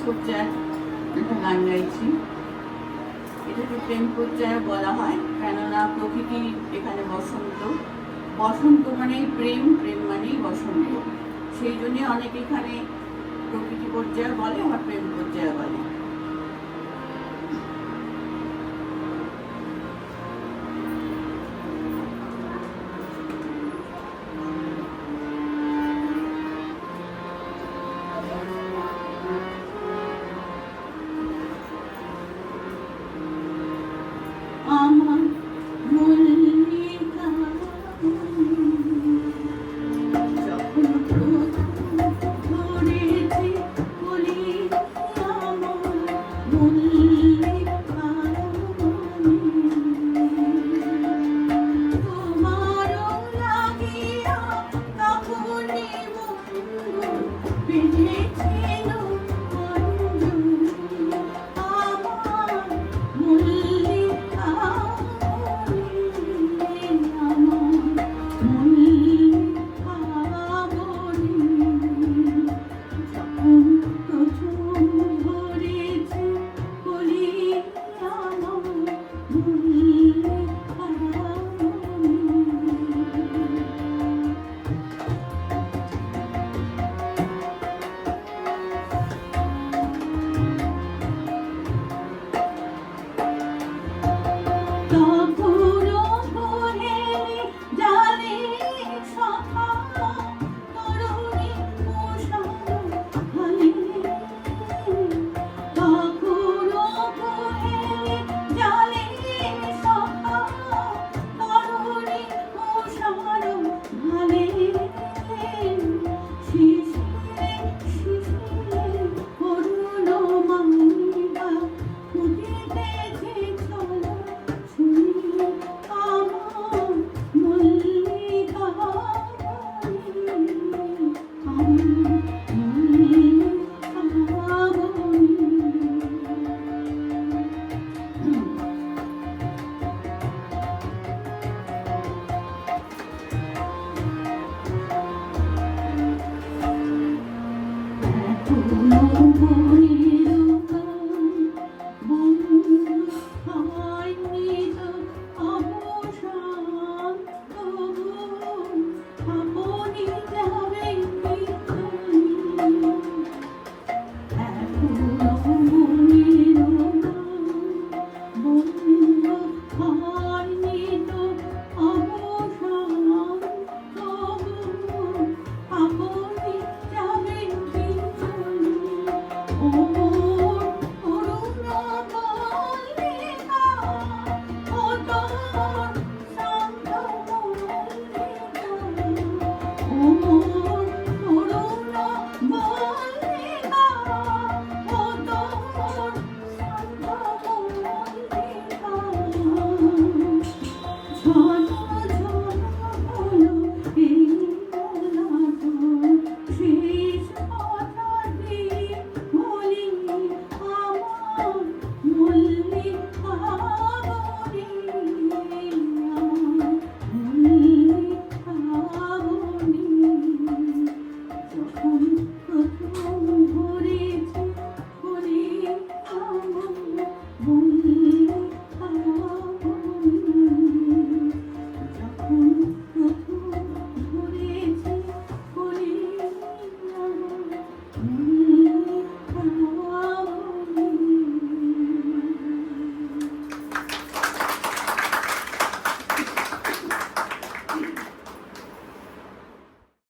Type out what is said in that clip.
পর্যায়ের একটা গান গাইছি। এটাকে প্রেম পর্যায়ে বলা হয়, কেননা প্রকৃতি এখানে বসন্ত। বসন্ত মানেই প্রেম, প্রেম মানেই বসন্ত। সেই জন্যে অনেকে এখানে প্রকৃতি পর্যায়ে বলে, আবার প্রেম পর্যায়ে বলে। আমার মল্লিকা যখন ধরেছে বলি, আমার মল্লিকা তোমারও লাগিয়া তখনই বন্ধু বেঁধেছিল আমার মল্লিকা। Oh